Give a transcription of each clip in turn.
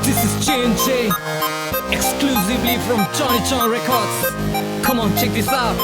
This is J&J, exclusively from Johnny John Records. Come on, check this out.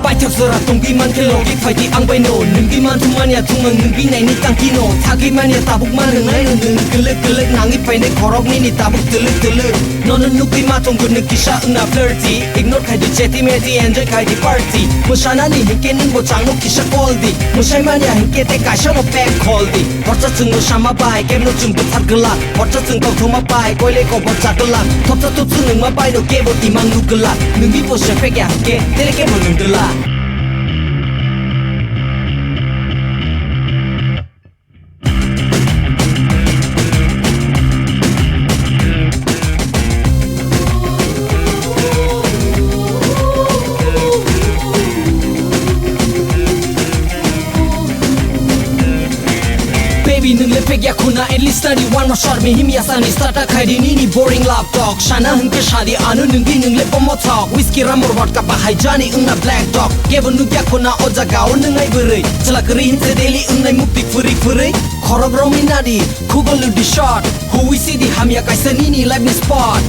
Pai theo sera tunggi man ke logi phai di ang bai no nungi man thu man ya thung nungi nai ni tang ki no thagi man ya tabuk man nai nung kelek nangi pai ne khorok ni tabuk telek non nuki ma tong gun ki sha na flirty ignore khai di cheti me di enjoy khai di party musana ni hinke ning bo chang no ki sha call di musai man ya hinke te ka sha no back call di horcha chung no shama bai kem no chung bu thar gala horcha chung ko thoma bai koile ko bo chagala thopcha tu chung ma bai no ke bo ti mang nu gala nungi bo se fe ya ke tere ke bo nung gala. Nung le pek ya khuna at least study one more shot me him ya sani starta khaidi ni boring lap talk shana hung ke shadi anu nung gi nung le pomo talk whiskey ramor vodka pa hai jani ung na black dog gebon nu ya khuna o jaga o nung ai bere chala kri hin se daily ung nai mukti furi khorog romi nadi khugol di shot who we see the ham ya kaisa ni live ni spot